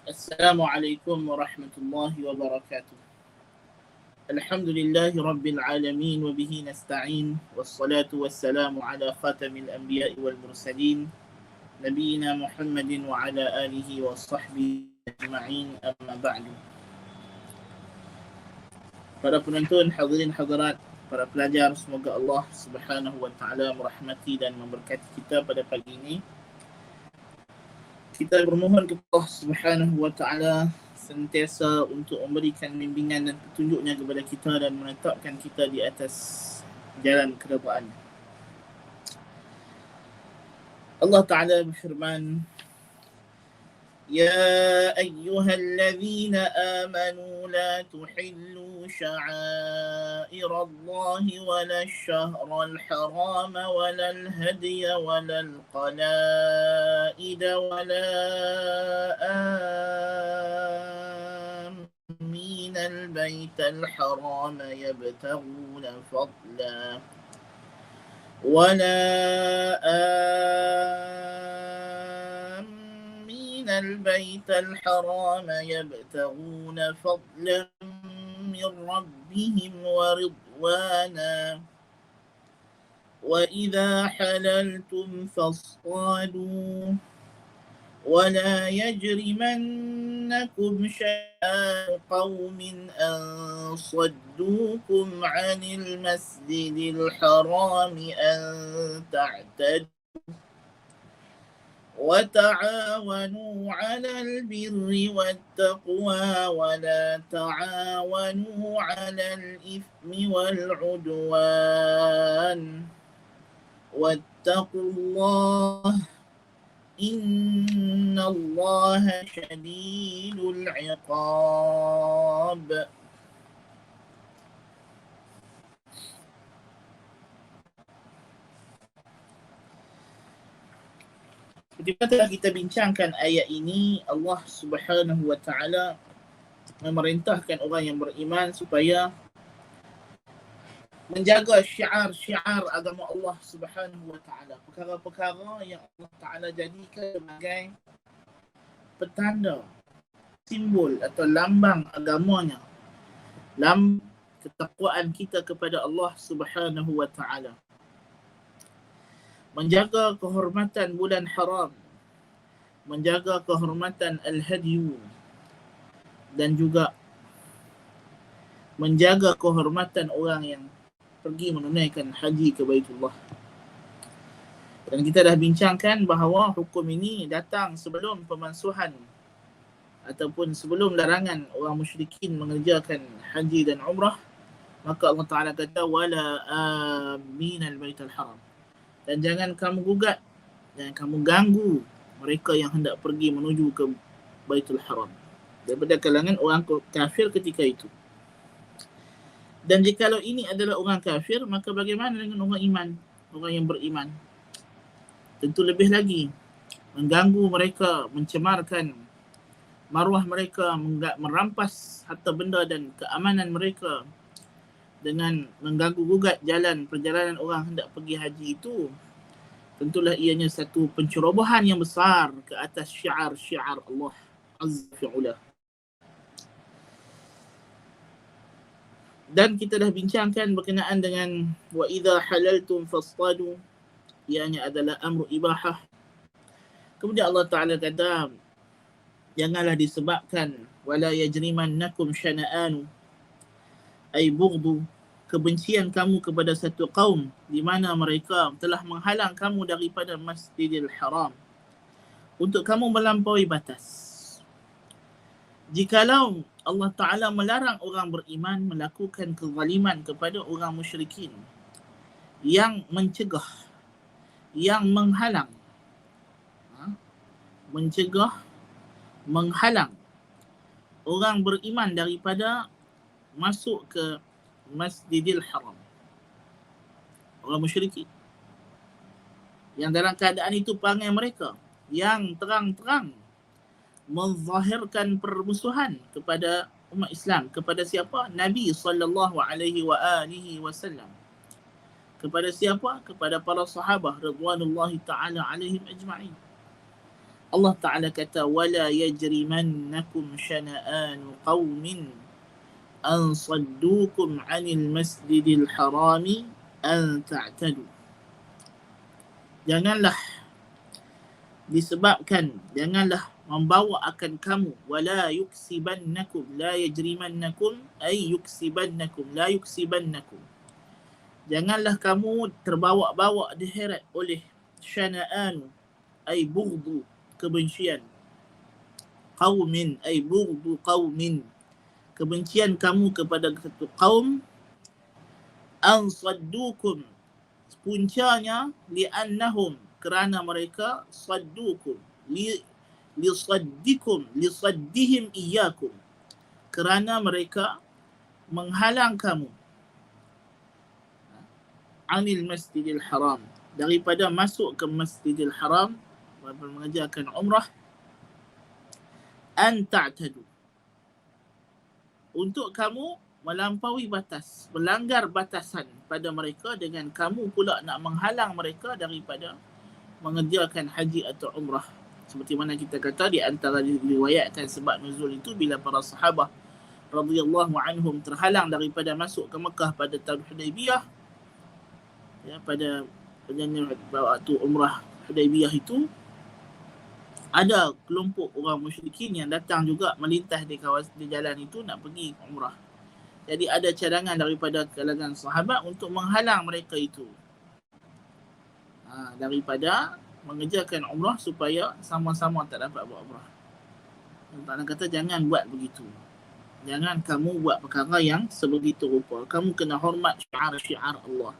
السلام عليكم ورحمة الله وبركاته. الحمد لله رب العالمين وبه نستعين والصلاة والسلام على خاتم الأنبياء والمرسلين نبينا محمد وعلى آله وصحبه أجمعين أما بعد. Para penonton, hadirin hadirat, para pelajar, semoga Allah Subhanahu wa taala merahmati dan memberkati kita pada pagi ini. Kita bermohon kepada Allah Subhanahu wa taala sentiasa untuk memberikan bimbingan dan petunjuknya kepada kita dan menetapkan kita di atas jalan keridaan. Allah Taala berfirman, يا أيها الذين آمنوا لا تحلوا شعائر الله ولا الشهر الحرام ولا الهدي ولا القلائد ولا آمين البيت الحرام يبتغون فضلا ولا آمين البيت الحرام يبتغون فضلا من ربهم ورضوانا وإذا حللتم فاصطادوا ولا يجرمنكم شنآن قوم أن صدوكم عن المسجد الحرام أن تعتدوا وتعاونوا على البر والتقوى ولا تعاونوا على الإثم والعدوان واتقوا الله إن الله شديد العقاب. Ketika telah kita bincangkan ayat ini, Allah Subhanahu wa taala memerintahkan orang yang beriman supaya menjaga syiar-syiar agama Allah Subhanahu wa taala, perkara-perkara yang Allah Taala jadikan sebagai petanda, simbol atau lambang agamanya, lambang ketakwaan kita kepada Allah Subhanahu wa taala. Menjaga kehormatan bulan haram, menjaga kehormatan al-hadyu, dan juga menjaga kehormatan orang yang pergi menunaikan haji ke Baitullah. Dan kita dah bincangkan bahawa hukum ini datang sebelum pemansuhan ataupun sebelum larangan orang musyrikin mengerjakan haji dan umrah. Maka Allah Ta'ala kata wala aminal baitul haram, dan jangan kamu gugat, jangan kamu ganggu mereka yang hendak pergi menuju ke Baitul Haram daripada kalangan orang kafir ketika itu. Dan jikalau ini adalah orang kafir, maka bagaimana dengan orang iman, orang yang beriman? Tentu lebih lagi mengganggu mereka, mencemarkan maruah mereka, merampas harta benda dan keamanan mereka dengan mengganggu gugat jalan perjalanan orang hendak pergi haji itu. Tentulah ianya satu pencerobohan yang besar ke atas syiar-syiar Allah Azza wa Jalla. Dan kita dah bincangkan berkenaan dengan wa idza halaltum fastadu, ianya adalah amru ibahah. Kemudian Allah Ta'ala kata janganlah disebabkan wala yajrimannakum syana'anu ay bughdu, kebencian kamu kepada satu kaum di mana mereka telah menghalang kamu daripada Masjidil Haram untuk kamu melampaui batas. Jikalau Allah Ta'ala melarang orang beriman melakukan kezaliman kepada orang musyrikin yang mencegah, yang menghalang, mencegah, menghalang orang beriman daripada masuk ke Masjidil Haram, orang musyrikin yang dalam keadaan itu perangai mereka yang terang-terang menzahirkan permusuhan kepada umat Islam. Kepada siapa? Nabi SAW. Kepada siapa? Kepada para sahabat radhwanullahi ta'ala alaihim ajma'in. Allah Ta'ala kata, وَلَا يَجْرِمَنَّكُمْ شَنَآنُ قَوْمٍ أَنْ صَدُّوكُمْ عَنِ الْمَسْجِدِ الْحَرَامِ أَنْ تَعْتَدُوا. Janganlah disebabkan, janganlah membawa akan kamu, wala yuksibannakum, la yajrimannakum ay yuksibannakum, la yuksibannakum, janganlah kamu terbawa-bawa diheret oleh syana'an ay bughdu, kebencian, qaumin ay bughdu qaumin, kebencian kamu kepada satu kaum, an saddukum, puncanya li'annahum, kerana mereka, saddukum, lisaddihim iyyakum, kerana mereka menghalang kamu, anil masjidil haram, daripada masuk ke masjidil haram, mengerjakan umrah, an ta'tadu, untuk kamu melampaui batas, melanggar batasan pada mereka, dengan kamu pula nak menghalang mereka daripada mengerjakan haji atau umrah. Seperti mana kita kata di antara diriwayatkan sebab nuzul itu bila para sahabat radhiyallahu anhum terhalang daripada masuk ke Mekah pada tahun Hudaybiyah, ya, pada waktu umrah Hudaybiyah itu, ada kelompok orang musyrikin yang datang juga melintas di kawasan di jalan itu nak pergi umrah. Jadi ada cadangan daripada kalangan sahabat untuk menghalang mereka itu daripada mengerjakan umrah, supaya sama-sama tak dapat buat umrah. Allah kata jangan buat begitu. Jangan kamu buat perkara yang sebegitu rupa. Kamu kena hormat syiar-syiar Allah.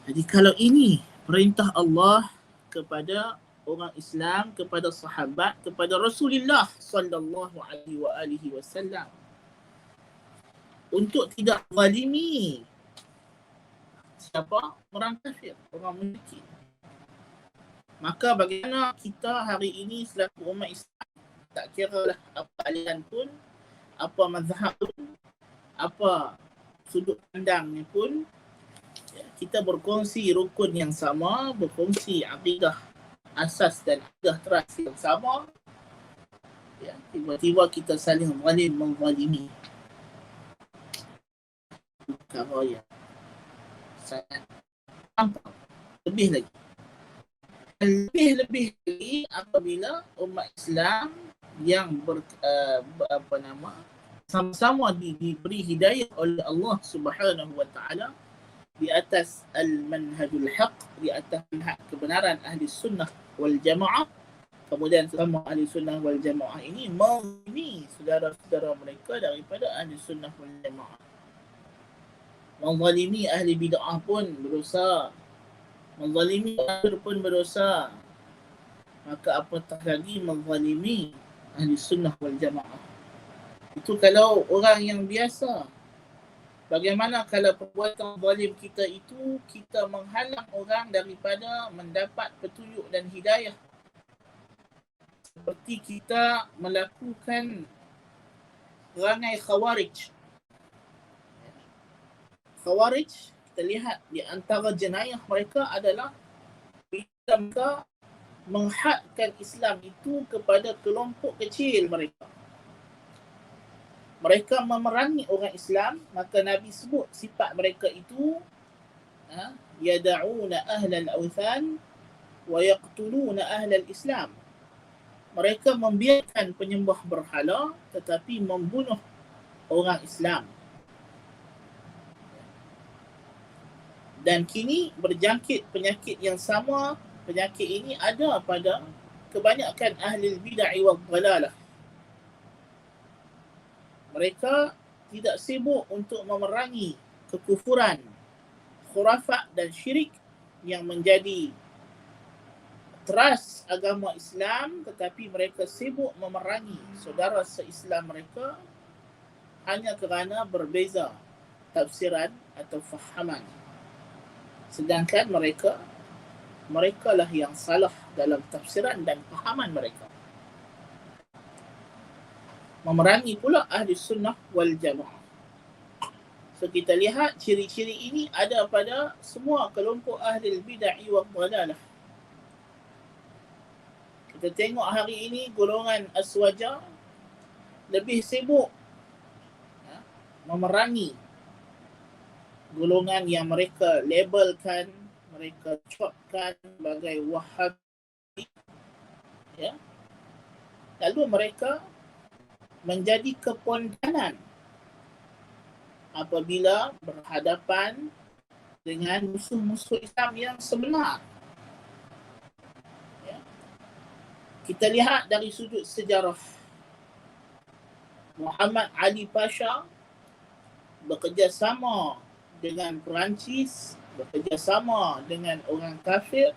Jadi kalau ini perintah Allah kepada orang Islam, kepada sahabat, kepada Rasulullah sallallahu alaihi wasallam, untuk tidak zalimi siapa? Orang kafir, orang musyrik. Maka bagaimana kita hari ini selaku umat Islam, tak kira lah apa aliran pun, apa mazhab pun, apa sudut pandangnya pun, kita berkongsi rukun yang sama, berkongsi akidah asas dan akidah teras yang sama, ya, tiba-tiba kita saling menzalimi, perkara yang sangat nampak. Lebih lagi apabila umat Islam yang sama-sama diberi hidayah oleh Allah Subhanahu wa taala di atas al-manhajul haq, di atas manhaj kebenaran ahli sunnah wal jamaah, kemudian sama ahli sunnah wal jamaah ini mengini saudara-saudara mereka daripada ahli sunnah wal jamaah. Menzalimi ahli bid'ah pun berdosa, menzalimi kafir pun berdosa, maka apatah lagi menzalimi ahli sunnah wal jamaah. Itu kalau orang yang biasa. Bagaimana kalau perbuatan zalim kita itu, kita menghalang orang daripada mendapat petunjuk dan hidayah, seperti kita melakukan perangai Khawarij. Khawarij, kita lihat di antara jenayah mereka adalah bila mereka menghadkan Islam itu kepada kelompok kecil mereka. Mereka memerangi orang Islam, maka Nabi sebut sifat mereka itu, yada'una ahlal awthan wa yaqtuluna ahlal Islam. Mereka membiarkan penyembah berhala tetapi membunuh orang Islam. Dan kini berjangkit penyakit yang sama. Penyakit ini ada pada kebanyakan ahli bid'ah wal dhalalah. Mereka tidak sibuk untuk memerangi kekufuran, khurafat dan syirik yang menjadi teras agama Islam, tetapi mereka sibuk memerangi saudara se-Islam mereka hanya kerana berbeza tafsiran atau fahaman. Sedangkan mereka lah yang salah dalam tafsiran dan fahaman mereka. Memerangi pula ahli sunnah wal jamaah. So kita lihat ciri-ciri ini ada pada semua kelompok ahli bid'ah wal dhalalah. Kita tengok hari ini golongan Aswaja lebih sibuk memerangi golongan yang mereka labelkan, mereka copkan sebagai Wahabi, ya. Lalu mereka menjadi kepondanan apabila berhadapan dengan musuh-musuh Islam yang sebenar. Ya. Kita lihat dari sudut sejarah, Muhammad Ali Pasha bekerjasama dengan Perancis, bekerjasama dengan orang kafir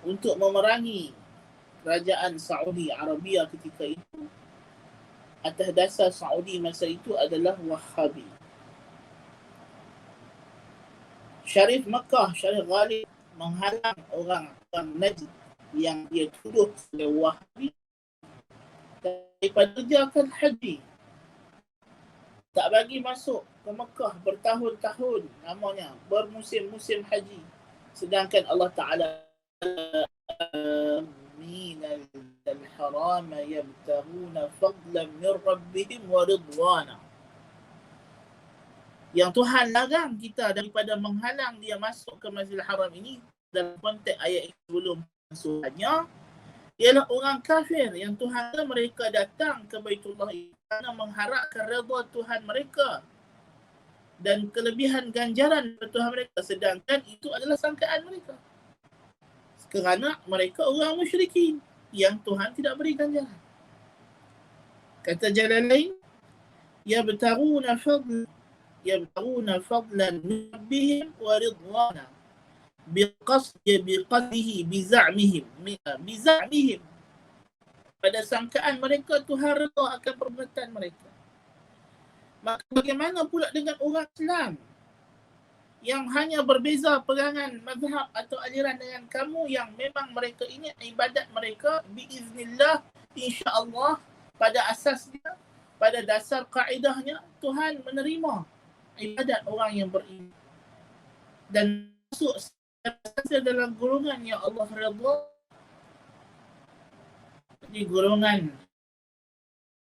untuk memerangi kerajaan Saudi Arabia ketika itu, atas dasar Saudi masa itu adalah Wahhabi. Syarif Makkah, Syarif Ghalib menghalang orang Najd yang dia tuduh sebagai Wahhabi daripada kerjakan haji. Tak bagi masuk ke Mekah bertahun-tahun namanya, bermusim-musim haji. Sedangkan Allah Ta'ala minal haram yabtaghuna fadlan min rabbihim wa ridwana. Yang Tuhan larang kita daripada menghalang dia masuk ke Masjidil Haram ini dalam konteks ayat sebelum surahnya ialah orang kafir yang Tuhan mereka datang ke Baitullah kerana mengharapkan redha Tuhan mereka dan kelebihan ganjaran Tuhan mereka, sedangkan itu adalah sangkaan mereka kerana mereka orang musyrikin yang Tuhan tidak beri ganjaran. Kata Jalalain, yabtaguna fadlan min rabbihim wa ridwana biqasdihi biza'mihim, pada sangkaan mereka Tuhan redha akan perbuatan mereka. Maka bagaimana pula dengan orang Islam yang hanya berbeza pegangan mazhab atau aliran dengan kamu, yang memang mereka ini ibadat mereka biiznillah, insya-Allah, pada asasnya, pada dasar kaedahnya Tuhan menerima ibadat orang yang beriman dan masuk dalam golongan yang Allah redha, di golongan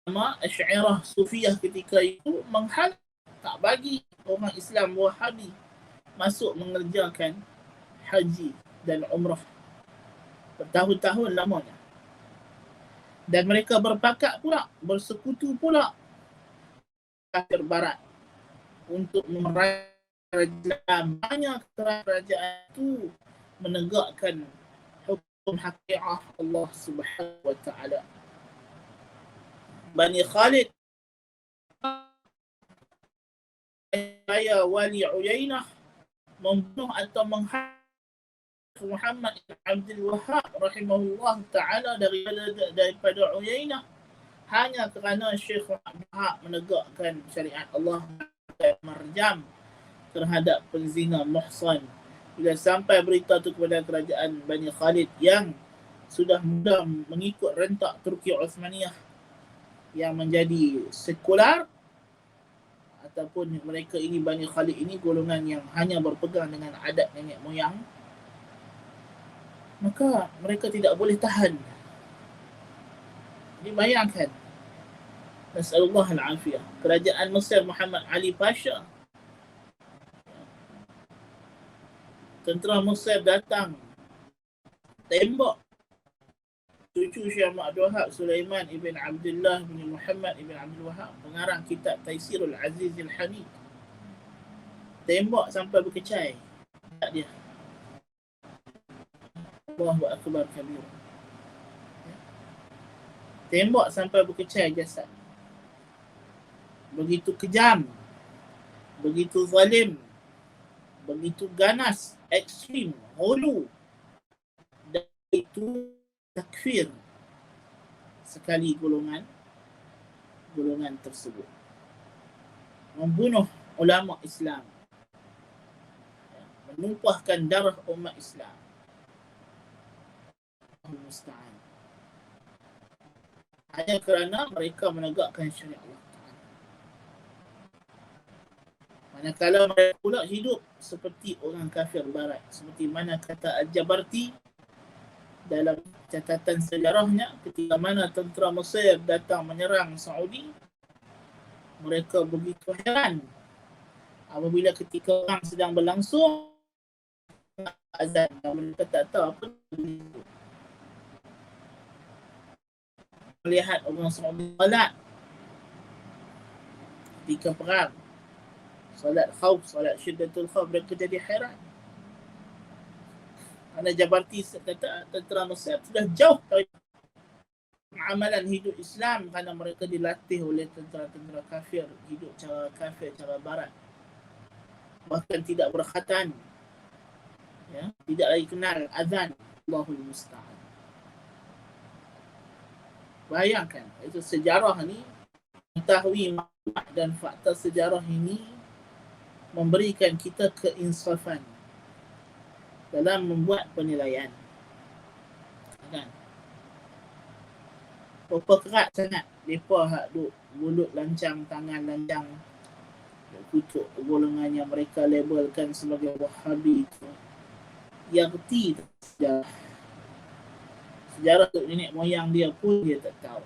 Asy'ariyah Sufiyah ketika itu menghalang, tak bagi orang Islam Wahabi masuk mengerjakan haji dan umrah bertahun-tahun lamanya. Dan mereka berpakat pula, bersekutu pula kafir barat untuk memerangi kerajaan. Banyak kerajaan itu menegakkan hukum hakikat Allah Subhanahu wa taala. Bani Khalid, saya Wali Uyainah membunuh atau menghalang Muhammad bin Abdul Wahhab rahimahullah ta'ala daripada Uyainah hanya kerana Syekh Abdul Wahhab menegakkan syariat Allah, marjam terhadap penzina muhsan. Bila sampai berita itu kepada kerajaan Bani Khalid yang sudah mula mengikut rentak Turki Uthmaniyah yang menjadi sekular, ataupun mereka ini Bani Khalid ini golongan yang hanya berpegang dengan adat nenek moyang, maka mereka tidak boleh tahan. Dibayangkan, nasallallahu al-afiyah, kerajaan Mesir Muhammad Ali Pasha, tentera Mesir datang tembak cucu Syekh Abdul Wahab, Sulaiman ibn Abdullah bin Muhammad ibn Abdul Wahab, pengarang kitab Taisirul Azizil Hamid. Tembak sampai berkecai tak dia. Allahu akbar kabir. Tembak sampai berkecai jasad. Begitu kejam, begitu zalim, begitu ganas, ekstrim, hulu, dan itu takfir sekali golongan tersebut, membunuh ulama Islam, menumpahkan darah umat Islam. Musta'an. Hanya kerana mereka menegakkan syariat Allah Ta'ala. Manakala mereka pula hidup seperti orang kafir barat, seperti mana kata Al-Jabarti, dalam catatan sejarahnya, ketika mana tentera Mesir datang menyerang Saudi, mereka begitu heran apabila ketika perang sedang berlangsung azan, mereka tak tahu apa itu. Melihat orang Saudi salat ketika perang, salat khauf, salat syiddatul khauf, mereka jadi heran. Kerana Jabarti kata tentera Mesir sudah jauh dari amalan hidup Islam kerana mereka dilatih oleh tentera-tentera kafir, hidup cara kafir, cara barat. Bahkan tidak berkhatan, ya, tidak lagi kenal azan. Allahul Musta'an. Bayangkan, itu sejarah ni, mengetahui maklumat dan fakta sejarah ini memberikan kita keinsafan dalam membuat penilaian. Kan? Berapa kerat sangat mereka hak duk mulut lancang, tangan lancang, kucuk golongan yang mereka labelkan sebagai Wahabi itu. Yang reti sejarah. Sejarah tu nenek moyang dia pun dia tak tahu.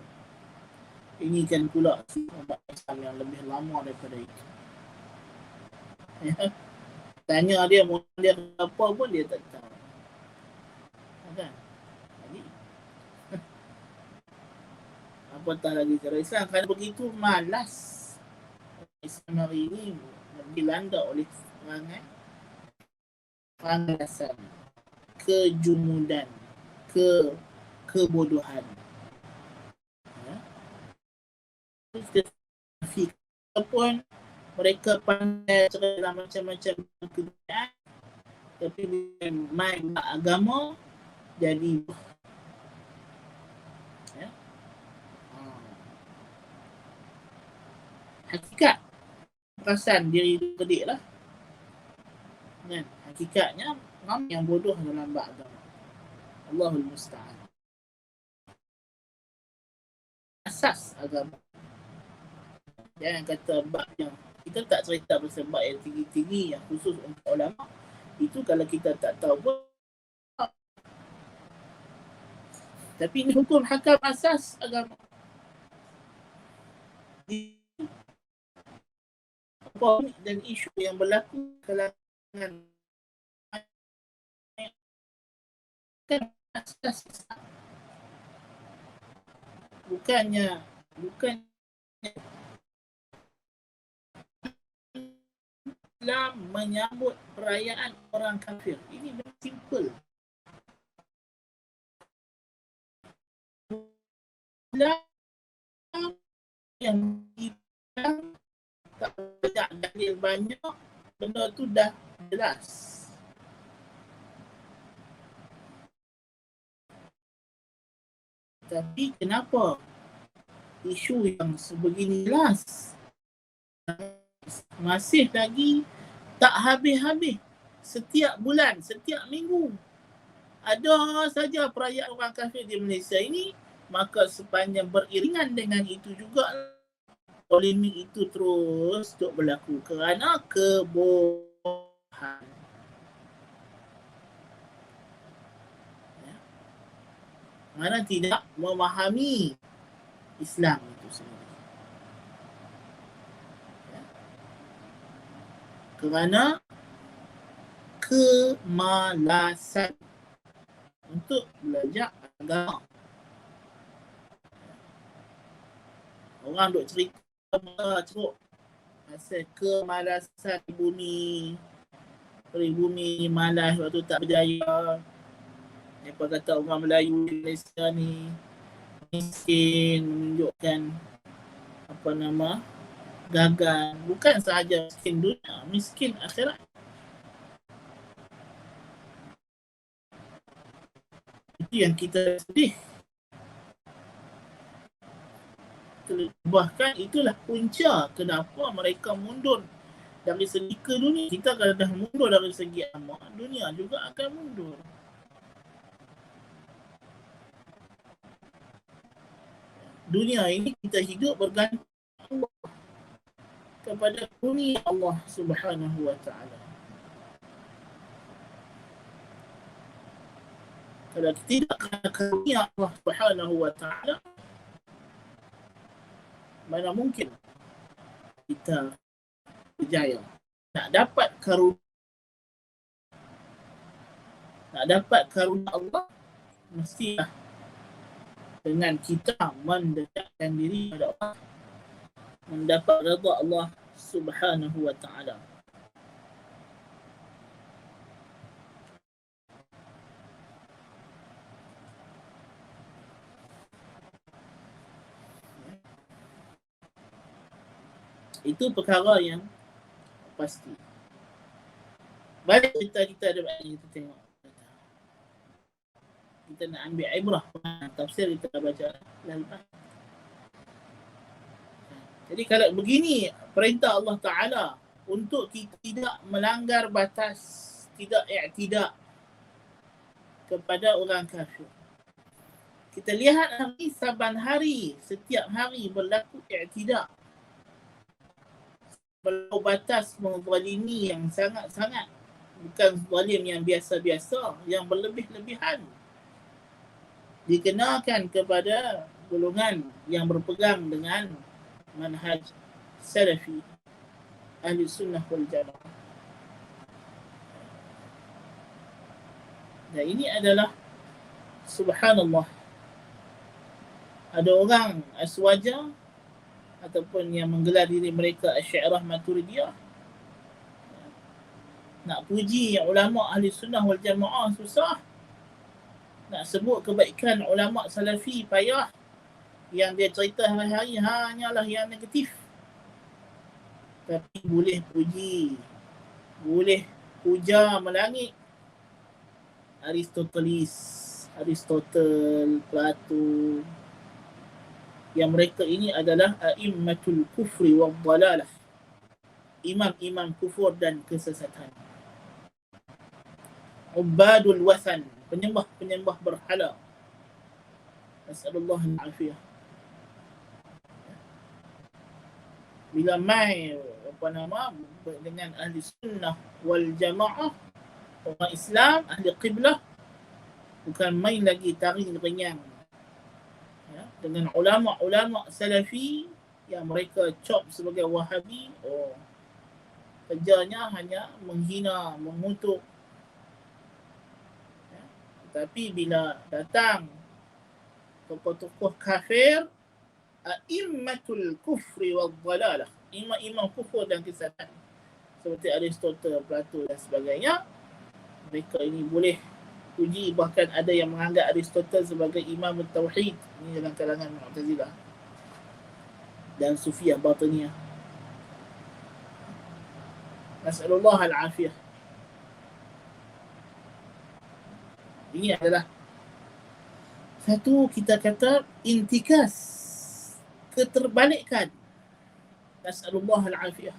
Ini kan pula umat Islam yang lebih lama daripada itu. Ya. Tanya dia moyang dia apa pun dia tak tahu. Kan? Jadi apatah lagi cara Islam, kerana begitu malas Islam hari ini dilanda oleh pangalasan, kejumudan, kebodohan. Ya. Kita pun mereka pandai dalam macam-macam kebudayaan, tapi main agama jadi ya. Hakikat perasan diri kedik lah. Kan? Hakikatnya ramai yang bodoh dalam bab agama. Allahul Musta'an. Asas agama. Jangan kata bab yang kita tak cerita pasal bab yang tinggi-tinggi yang khusus untuk ulama. Itu kalau kita tak tahu pun. Tapi ini hukum hakam asas agama. Apa dan isu yang berlaku kalangan kan asas bukannya Islam menyambut perayaan orang kafir. Ini very simple. Islam yang kita tak banyak dalil banyak, benda tu dah jelas. Tapi kenapa isu yang sebegini jelas masih lagi tak habis-habis? Setiap bulan, setiap minggu ada saja perayaan orang kafir di Malaysia ini. Maka sepanjang beriringan dengan itu juga polemik itu terus berlaku kerana kebodohan. Ya. Kerana tidak memahami Islam itu sendiri. Ya. Kerana kemalasan untuk belajar agama. Orang duk cerita ceruk pasal kemalasan pribumi malas waktu tak berjaya. Mereka kata orang Melayu di Malaysia ni miskin, menunjukkan gagal. Bukan sahaja miskin dunia, miskin akhirat. Itu yang kita sedih. Bahkan itulah punca kenapa mereka mundur dari segi dunia. Kita kalau dah mundur dari segi agama, dunia juga akan mundur. Dunia ini kita hidup bergantung Allah, kepada dunia Allah Subhanahu wa ta'ala. Kalau tidak kerana karunia Allah Subhanahu wa taala, mana mungkin kita berjaya. Nak dapat karunia Allah, mestilah dengan kita mendekatkan diri kepada Allah, mendapat redha Allah Subhanahu wa taala. Itu perkara yang pasti. Balik kita ada banyak kita tengok. Kita nak ambil ibrah, tafsir kita baca lepas. Jadi kalau begini perintah Allah Ta'ala untuk kita tidak melanggar batas, tidak i'tidak kepada orang kafir. Kita lihat hari saban hari, setiap hari berlaku i'tidak, berlaku batas menzalimi yang sangat-sangat, bukan zalim yang biasa-biasa, yang berlebih-lebihan dikenakan kepada golongan yang berpegang dengan manhaj salafi ahli sunnah wal jamaah. Dan ini adalah subhanallah, ada orang aswaja ataupun yang menggelar diri mereka Asy'ariyah Maturidiyah, nak puji ulama ahli sunnah wal jamaah susah, nak sebut kebaikan ulama salafi payah, yang dia cerita hari-hari hanyalah yang negatif. Tapi boleh puji, boleh puja melangit Aristotle, Plato, yang mereka ini adalah a'immatul kufri wal dhalalah, imam-imam kufur dan kesesatan. Ubadul wathan, penyembah berhala. Nasallallahu al-afiyah. Bila mai dengan ahli sunnah wal jamaah, orang Islam, ahli qiblah, bukan main lagi taring ringan. Ya, dengan ulama-ulama salafi yang mereka cop sebagai wahabi, kerjanya hanya menghina, mengutuk. Ya, tapi bila datang tokoh-tokoh kafir, a'immatul kufri wal dhalalah, imam-imam kufur dan kesesatan, seperti Aristotle, Plato dan sebagainya, mereka ini boleh puji. Bahkan ada yang menganggap Aristotle sebagai imam tauhid. Ini dalam kalangan Mu'tazilah dan Sufiyah Batiniyah. Nasallallahu al-afiyah. Ini adalah satu, kita kata, intikas, keterbalikan. Nasallallahu al-afiyah.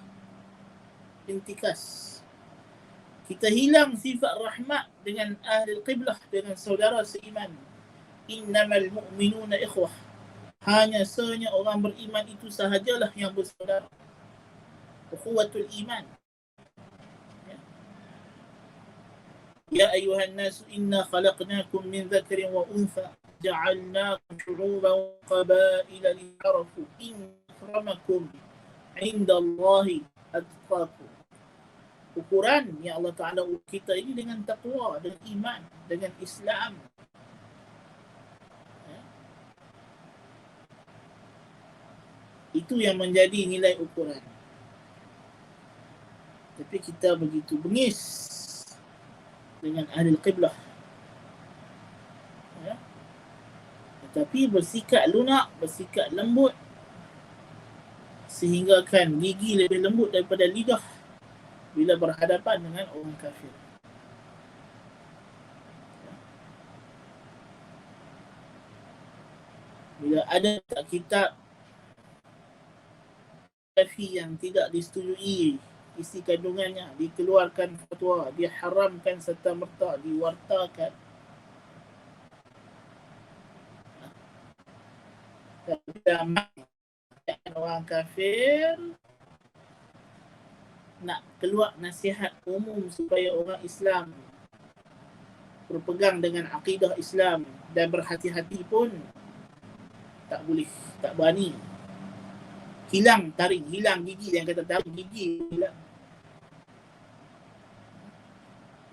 Intikas. Kita hilang sifat rahmat dengan ahli qiblah, dengan saudara seiman. Innamal mu'minuna ikhwah. Hanya sahanya orang beriman itu sahajalah yang bersaudara. Ukhuwatul iman. Ya ayuhan nasu inna khalaqnakum min dhakarin wa untha ja'alnakum syu'uban wa qabaila lita'arafu inna akramakum 'indallahi atqakum. Ukuran yang Allah Ta'ala kita ini dengan taqwa, dengan iman, dengan Islam. Ya. Itu yang menjadi nilai ukuran. Tapi kita begitu bengis dengan ahli qiblah. Ya. Tetapi bersikap lunak, bersikap lembut, sehingga kan gigi lebih lembut daripada lidah bila berhadapan dengan orang kafir. Bila ada kitab salafi yang tidak disetujui isi kandungannya, dikeluarkan fatwa, diharamkan serta-merta, diwartakan, dan orang kafir nak keluar nasihat umum supaya orang Islam berpegang dengan akidah Islam dan berhati-hati pun tak boleh, tak berani. Hilang taring, hilang gigi. Yang kata taring, gigi hilang.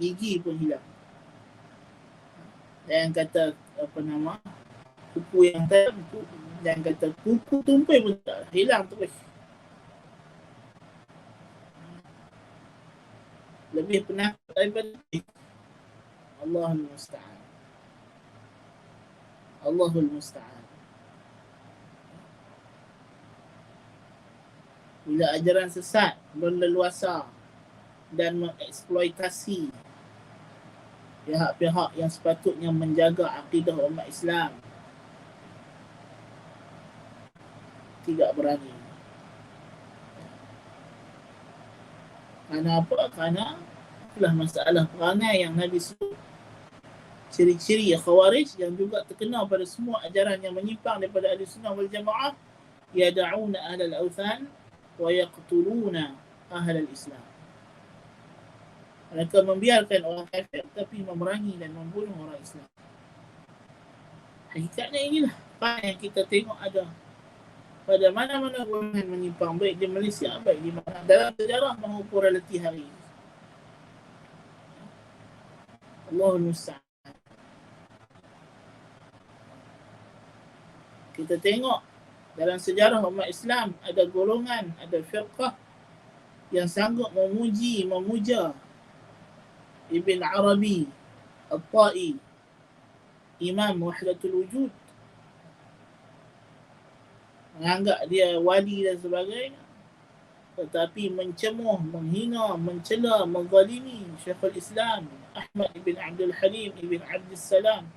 Gigi pun hilang. Yang kata apa nama, kuku yang tajam, yang kata kuku tumpai pun tak hilang terus. Lebih penakut daripada Allahul Musta'an. Allahul Musta'an. Bila ajaran sesat berleluasa dan mengeksploitasi pihak-pihak yang sepatutnya menjaga akidah umat Islam, tidak berani. Kerana apa? Kerana itulah masalah perangai yang Nabi sebut. Ciri-ciri Khawarij yang juga terkenal pada semua ajaran yang menyimpang daripada Ahli Sunnah wal Jamaah, yada'una ahlal awthan wa yaqtuluna ahlal Islam. Mereka membiarkan orang kafir tapi memerangi dan membunuh orang Islam. Hakikatnya inilah apa yang kita tengok ada pada mana-mana golongan menyimpang, baik di Malaysia, baik di mana, dalam sejarah maupun realiti hari ini. Allahul Musta'an. Kita tengok dalam sejarah umat Islam ada golongan, ada firqah yang sanggup memuja Ibn Arabi At-Ta'i, Imam Wahdatul Wujud, menganggap dia wali dan sebagainya, tetapi mencemuh, menghina, mencela, menzalimi Syekhul Islam Ahmad ibn Abdul Halim ibn Abdul Salam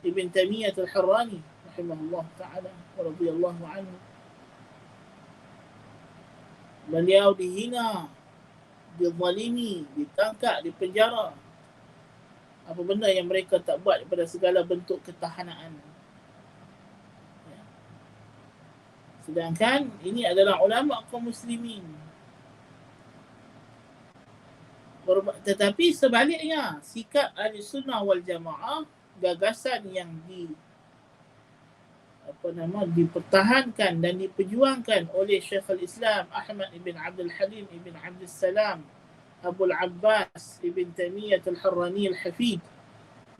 ibn Taymiyah Al-Harrani rahimahullah ta'ala wa radiyallahu anhu. Beliau dihina, dizalimi, ditangkap, dipenjara. Apa benda yang mereka tak buat daripada segala bentuk ketahanaan. Sedangkan ini adalah ulama kaum muslimin. Tetapi sebaliknya, sikap Ahli Sunnah wal Jamaah, gagasan yang dipertahankan dan diperjuangkan oleh Syekhul Islam Ahmad ibn Abdul Halim ibn Abdul Salam Abul Abbas ibn Taymiyah Al-Harrani Al-Hafid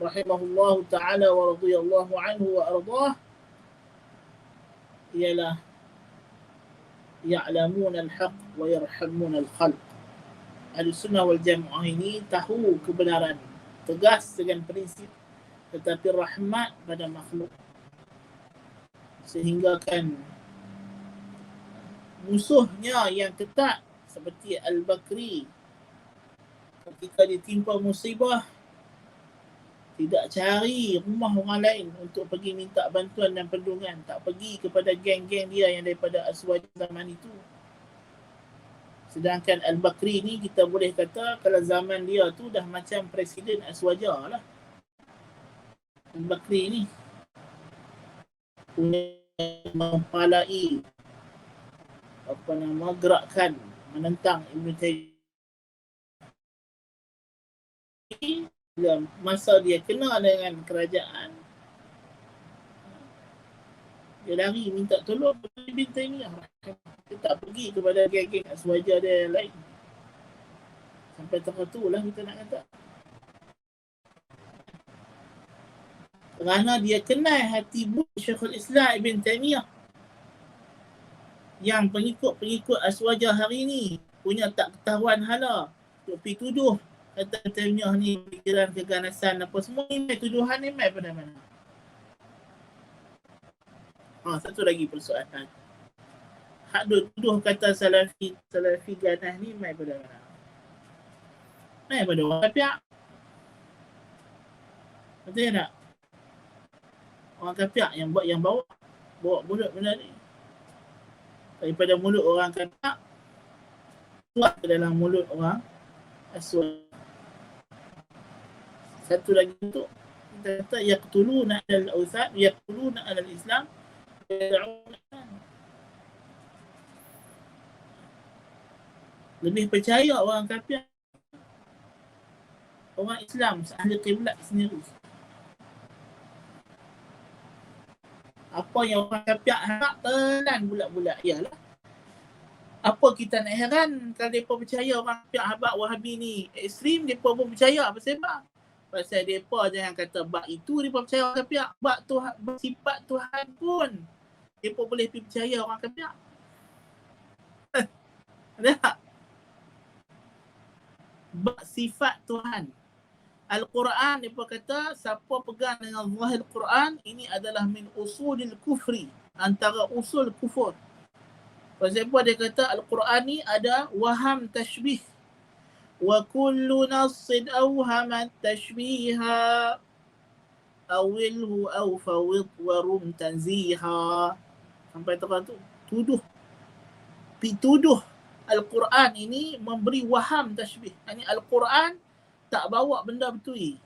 rahimahullahu ta'ala wa radiyallahu anhu wa ardah, ialah ya'lamuna al-haq wa yarhamuna al-khalq. Ahli Sunnah wal Jamaah ini tahu kebenaran, tegas dengan prinsip, tetapi rahmat pada makhluk. Sehingga kan musuhnya yang ketat seperti Al-Bakri, ketika ditimpa musibah, tidak cari rumah orang lain untuk pergi minta bantuan dan perlindungan, tak pergi kepada geng-geng dia yang daripada Aswaja zaman itu. Sedangkan Al-Bakri ni kita boleh kata kalau zaman dia tu dah macam Presiden Aswaja lah. Al-Bakri ni mempalai gerakan menentang Ibn Taymiyah. Masa dia kenal dengan kerajaan, dia lari minta tolong Ibn Taymiyah. Dia tak pergi kepada geng-geng Aswaja dia yang lain. Sampai terketulah kita nak kata. Kerana dia kenal hati buruk Syekhul Islam Ibn Taymiyah, yang pengikut-pengikut Aswaja hari ini punya tak ketahuan hala, pergi tuduh kata Taymiyah ni fikiran keganasan apa semua ni, tuduhan ni mai pada mana? Satu lagi persoalan. Hak tuduh kata salafi ganas ni mai pada mana? Mai pada orang kafir. Betul tak? Orang kafir yang buat, yang bawa mulut benda ni. Daripada mulut orang kafir keluar ke dalam mulut orang Aswad. Satu lagi untuk kita kata yaqtuluna al-awthan, yaqtuluna al-Islam, lebih percaya orang kafir orang Islam ahli kiblat sendiri. Apa yang orang kafir harap telan bulat-bulat ialah apa kita nak heran kalau mereka percaya orang kafir habaq Wahabi ni ekstrim, mereka pun percaya apa sebab? Pasal mereka jangan kata bab itu mereka percaya orang kafir, bab Tuhan, sifat Tuhan pun mereka boleh percaya orang kafir. Ada tak? Bab sifat Tuhan. Al-Quran, mereka kata siapa pegang dengan zahir Quran, ini adalah min usulil kufri, antara usul kufur. Pasal apa dia kata Al-Quran ni ada waham tashbih. Wa kullu nassin awhamat tashbiha awilhu awfawid warum tanziha. Sampai terang tu tuduh Al-Quran ini memberi waham tashbih. Ini Al-Quran tak bawa benda betul.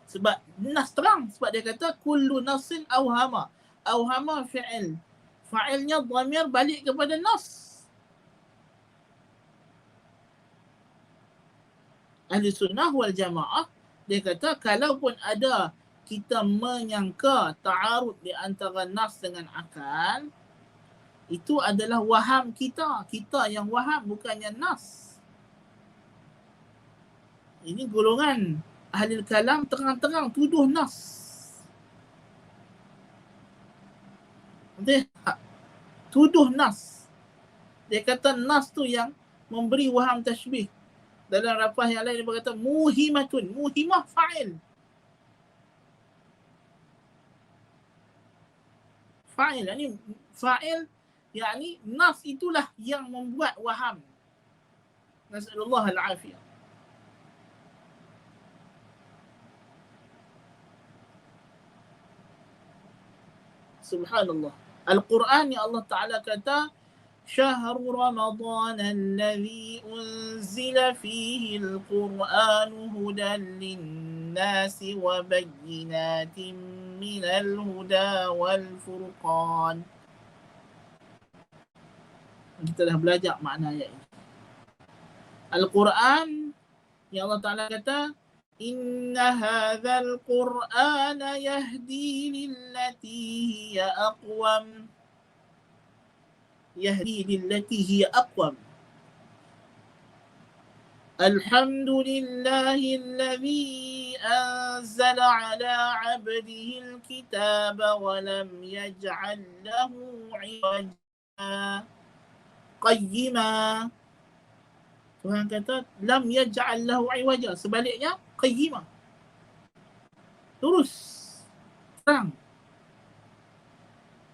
Sebab nas terang, sebab dia kata kullu nassin awhama. Awhama fi'il. Fa'ilnya dhamir balik kepada nas. Ahli sunnah wal jamaah, dia kata kalaupun ada kita menyangka ta'arud di antara nas dengan akal, itu adalah waham kita. Kita yang waham, bukannya nas. Ini golongan ahli kalam terang-terang tuduh nas. Dia tuduh nas. Dia kata nas tu yang memberi waham tashbih. Dalam lafaz yang lain dia berkata muhimatun. Muhimah fa'il. Fa'il. Yani fa'il, yani nas itulah yang membuat waham. Nas'alullah al-afiyah. Subhanallah. Al-Quran yang Allah Ta'ala kata شهر رمضان الذي أنزل فيه القرآن هدى للناس وبينات من الهدى والفرقان. Kita dah belajar makna ayat ini. Al-Quran yang Allah Ta'ala kata Inna hadzal Qur'ana yahdi lillati hiya aqwam. يهدي للتي هي أقوم. الحمد لله الذي أنزل على عبده الكتاب ولم يجعل له عوجا قيما. Tuhan kata lam yaj'al lahu iwaja, sebaliknya qayyima, lurus, terang.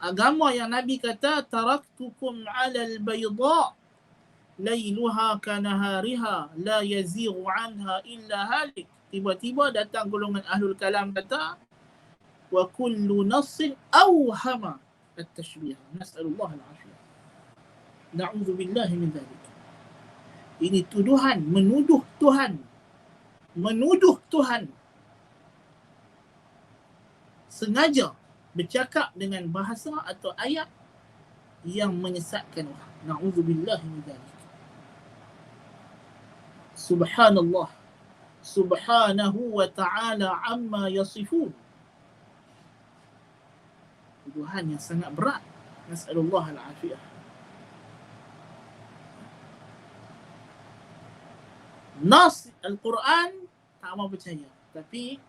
Agama yang Nabi kata taraktukum 'alal bayda lailuha kanahariha la yazighu 'anha illa halik. Tiba-tiba datang golongan ahlul kalam kata wa kullu nassin awhama at-tashbih. Nas'alullah al-afiyah. Na'udzubillahi min dzalik. Ini tuduhan, menuduh Tuhan. Menuduh Tuhan. Sengaja bercakap dengan bahasa atau ayat yang menyesatkan orang. Na'udzubillahi min dzalik. Subhanallah. Subhanahu wa ta'ala amma yasifun. Tuduhan yang sangat berat. Nas'alullah al-afiyah. Nas Al-Quran tak mau percaya. Tapi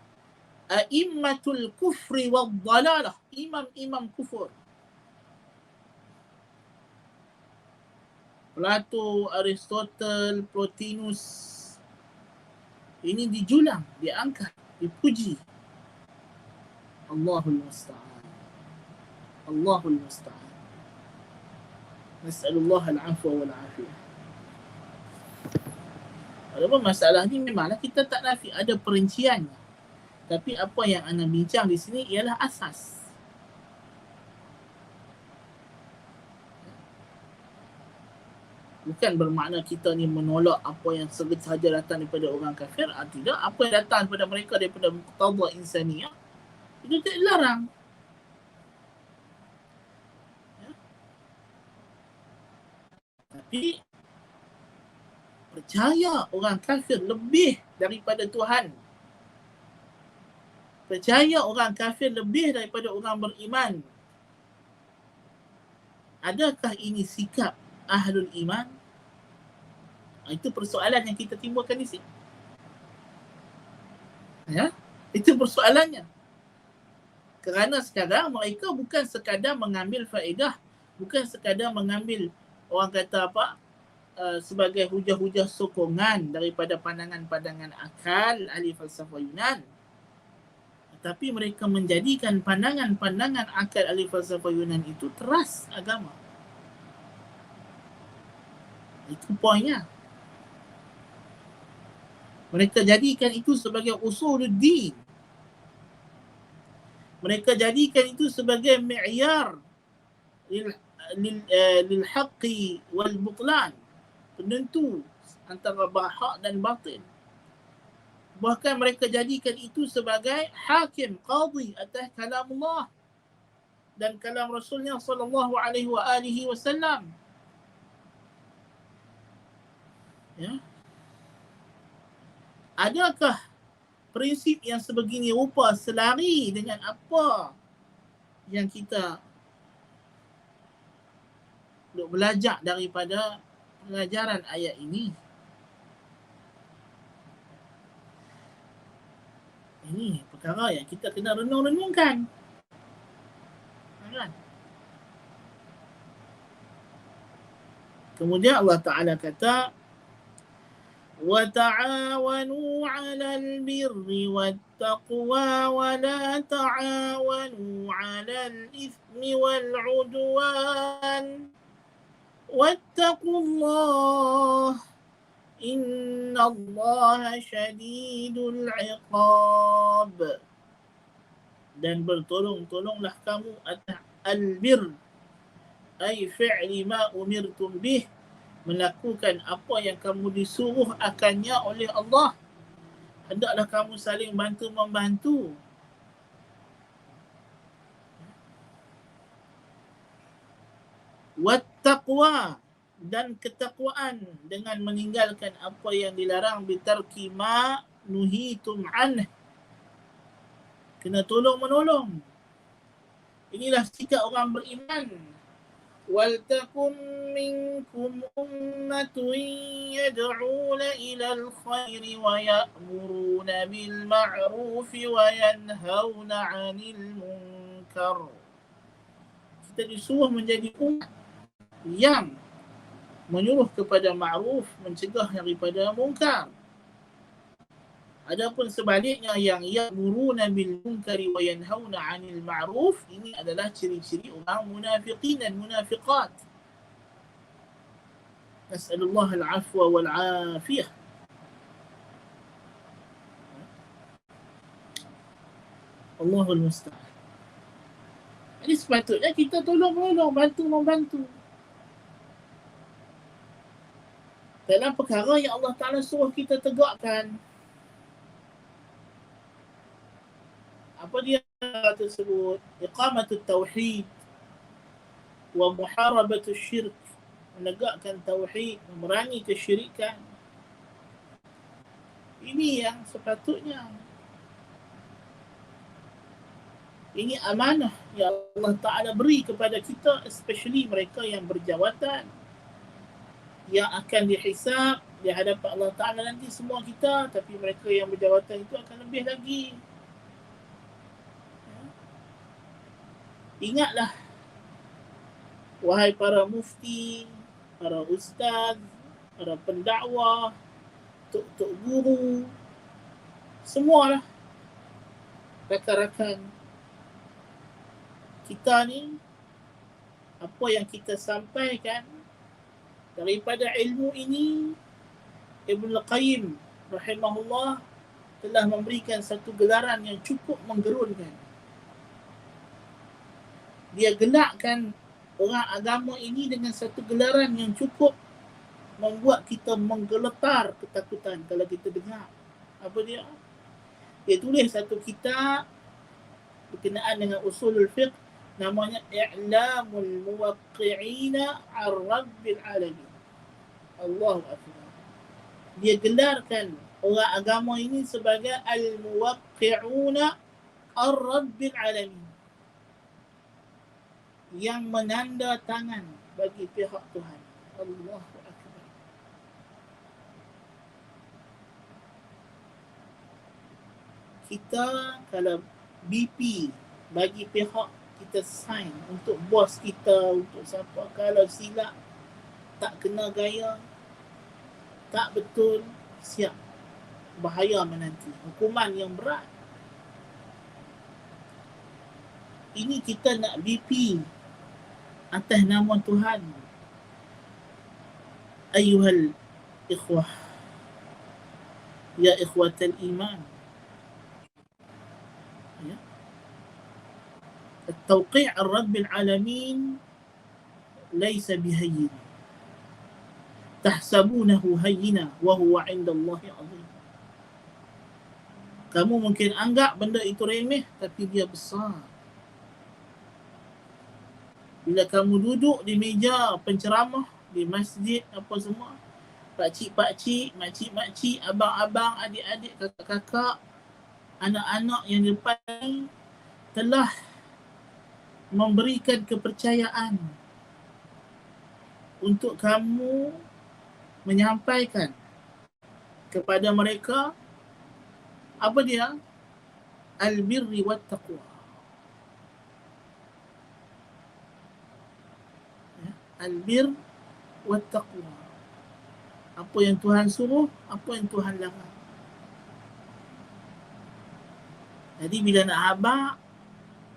a'immatul kufri wal dalalah, imam-imam kufur, Plato, Aristotle, Plotinus, ini dijulang, diangkat, dipuji. Allahul musta'an. Allahul musta'an. Nas'alullah al-afwa wal afiyah. Walaupun masalah ni memanglah kita tak nafi, ada perinciannya. Tapi apa yang anda bincang di sini ialah asas. Bukan bermakna kita ni menolak apa yang sahaja datang daripada orang kafir. Tidak, apa yang datang daripada mereka daripada muqtada insaniyah, itu tak dilarang. Tapi Percaya orang kafir lebih daripada Tuhan. Percaya orang kafir lebih daripada orang beriman. Adakah ini sikap ahlul iman? Itu persoalan yang kita timbulkan di sini. Ya? Itu persoalannya. Kerana sekarang mereka bukan sekadar mengambil faedah, bukan sekadar mengambil orang kata apa, sebagai hujah-hujah sokongan daripada pandangan-pandangan akal ahli falsafah Yunan, tetapi mereka menjadikan pandangan-pandangan akal ahli falsafah Yunan itu teras agama. Itu poinnya. Mereka jadikan itu sebagai usuluddin. Mereka jadikan itu sebagai mi'yar lil haqqi wal butlan, penentu antara hak dan batil. Bahkan mereka jadikan itu sebagai hakim, qadhi atas kalam Allah dan kalam Rasulnya sallallahu alaihi wasallam. Ya. Adakah prinsip yang sebegini rupa selari dengan apa yang kita belajar daripada pengajaran ayat ini? Ini perkara yang kita kena renung-renungkan. Kan? Kemudian Allah Ta'ala kata, وَتَعَاوَنُوا عَلَى الْبِرِّ وَالتَّقْوَى وَلَا تَعَاوَنُوا عَلَى الْإِثْمِ وَالْعُدْوَانِ وَاتَّقُوا اللَّهَ إِنَّ اللَّهَ شَدِيدُ الْعِقَابِ. Dan bertolong-tolonglah kamu atas al-bir, ay fi'li ma umirtum bih, melakukan apa yang kamu disuruh akannya oleh Allah. Hendaklah kamu saling bantu-membantu. Wattaqwa, dan ketakwaan dengan meninggalkan apa yang dilarang, bitarki ma nuhitum anh, kena tolong-menolong. Inilah sikap orang beriman. وَلْتَكُنْ مِنْكُمْ أُمَّةٌ يَدْعُونَ إِلَى الْخَيْرِ وَيَأْمُرُونَ بِالْمَعْرُوفِ وَيَنْهَوْنَ عَنِ الْمُنْكَرِ. Kita disuruh menjadi umat yang menyuruh kepada ma'ruf, mencegah daripada munkar. Adapun sebaliknya, yang ya'muruna bil munkari wa yanhauna 'anil ma'ruf, ini adalah ciri-ciri orang munafiqin dan munafiqat. Nas'alullah al-'afwa wal 'afiyah. Allahul musta'an. Jadi sepatutnya kita tolong-menolong, bantu-membantu dalam perkara yang Allah Ta'ala suruh kita tegakkan. Apa dia tersebut? Iqamatut tauhid wa muharabatus syirk, menegakkan tauhid, memerangi kesyirikan. Ini yang sepatutnya. Ini amanah yang Allah Ta'ala beri kepada kita, especially mereka yang berjawatan, yang akan dihisab di hadapan Allah Ta'ala nanti semua kita. Tapi mereka yang berjawatan itu akan lebih lagi. Ingatlah, wahai para mufti, para ustaz, para pendakwah, tok-tok guru, semualah rakan-rakan kita ni, apa yang kita sampaikan daripada ilmu ini, Ibn Qayyim rahimahullah telah memberikan satu gelaran yang cukup menggerunkan. Dia gelakkan orang agama ini dengan satu gelaran yang cukup membuat kita menggeletar ketakutan kalau kita dengar. Apa dia? Dia tulis satu kitab berkenaan dengan usulul fiqh, namanya I'lamul Muwaqqi'ina 'an Rabbil Alamin. Allahu Akbar. dia gelarkan orang agama ini sebagai al-muwaqqi'una ar-rabbil alamin, yang menanda tangan bagi pihak Tuhan. Allahu Akbar. Kita kalau BP bagi pihak kita sign untuk bos kita, untuk siapa, kalau silap, tak kena gaya, tak betul, siap, bahaya menanti, hukuman yang berat. Ini kita nak BP atas nama Tuhan. Ayuhal ikhwah, ya ikhwatal iman, ya, التوقيع الرب العالمين ليس بهين تحسبونه هينا وهو عند الله عظيم. Kamu mungkin anggap benda itu remeh, tapi dia besar. Bila kamu duduk di meja penceramah di masjid apa semua, pakcik-pakcik, makcik-makcik, abang-abang, adik-adik, kakak-kakak, anak-anak yang di depan ini telah memberikan kepercayaan untuk kamu menyampaikan kepada mereka apa dia? Al-birri wat taqwa. Al-bir wat taqwa. Apa yang Tuhan suruh, apa yang Tuhan larang. Jadi bila nak habaq,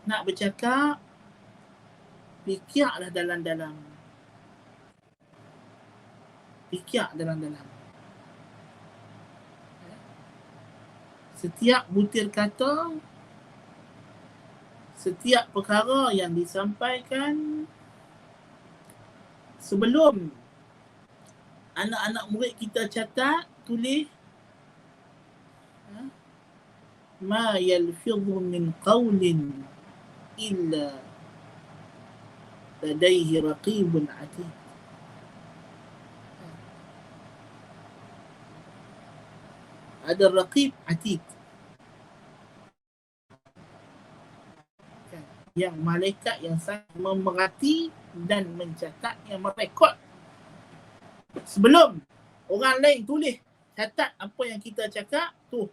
nak bercakap, fikirlah dalam-dalam. Fikir dalam-dalam. Setiap butir kata, setiap perkara yang disampaikan, sebelum anak-anak murid kita catat, tulis ma yalfidhu min qawlin illa ladaihi raqibun atid. Ada raqib atid, yang malaikat yang sangat memerhati dan mencatat, yang merekod sebelum orang lain tulis, catat apa yang kita cakap tu.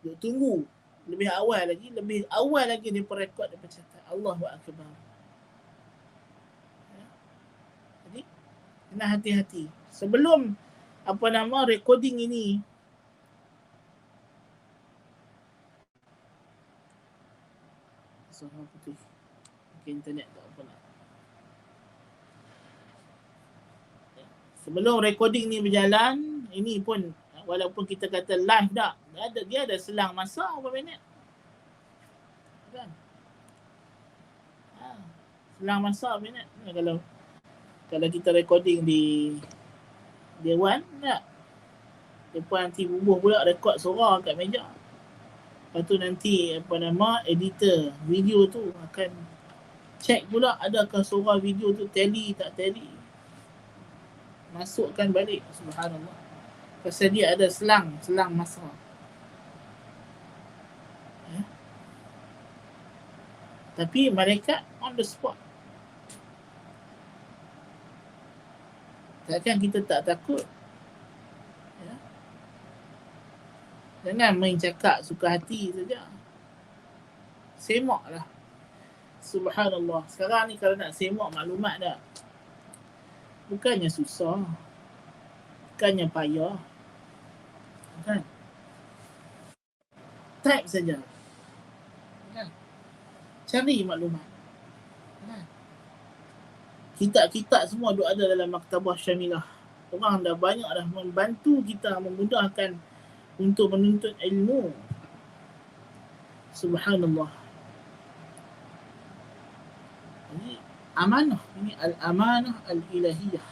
Duk tunggu lebih awal lagi dia perekod, dia pencatat. Allahu Akbar. Jadi kena hati-hati sebelum recording ini. Suara putih, mungkin internet tak apa nak. Sebelum recording ni berjalan, ini pun walaupun kita kata live dah, dia ada selang masa berapa minit kan? Selang masa minit. Kalau kita recording di Dewan tak, depan nanti bubuh pula rekod suara kat meja. Lepas tu nanti editor video tu akan check pula adakah suara video tu tally tak tally, masukkan balik. Subhanallah. Pasal dia ada selang masa. Tapi malaikat on the spot. Takkan kita tak takut? Jangan main cakap suka hati saja. Semaklah. Subhanallah. Sekarang ni kalau nak semak maklumat dah, bukannya susah, bukannya payah, kan? Type saja, kan? Cari maklumat, kan? Kitab-kitab semua duk ada dalam Maktabah Syamilah. Orang dah banyak dah membantu kita, memudahkan untuk menuntut ilmu. Subhanallah. Ini amanah, ini al-amanah al-ilahiyah.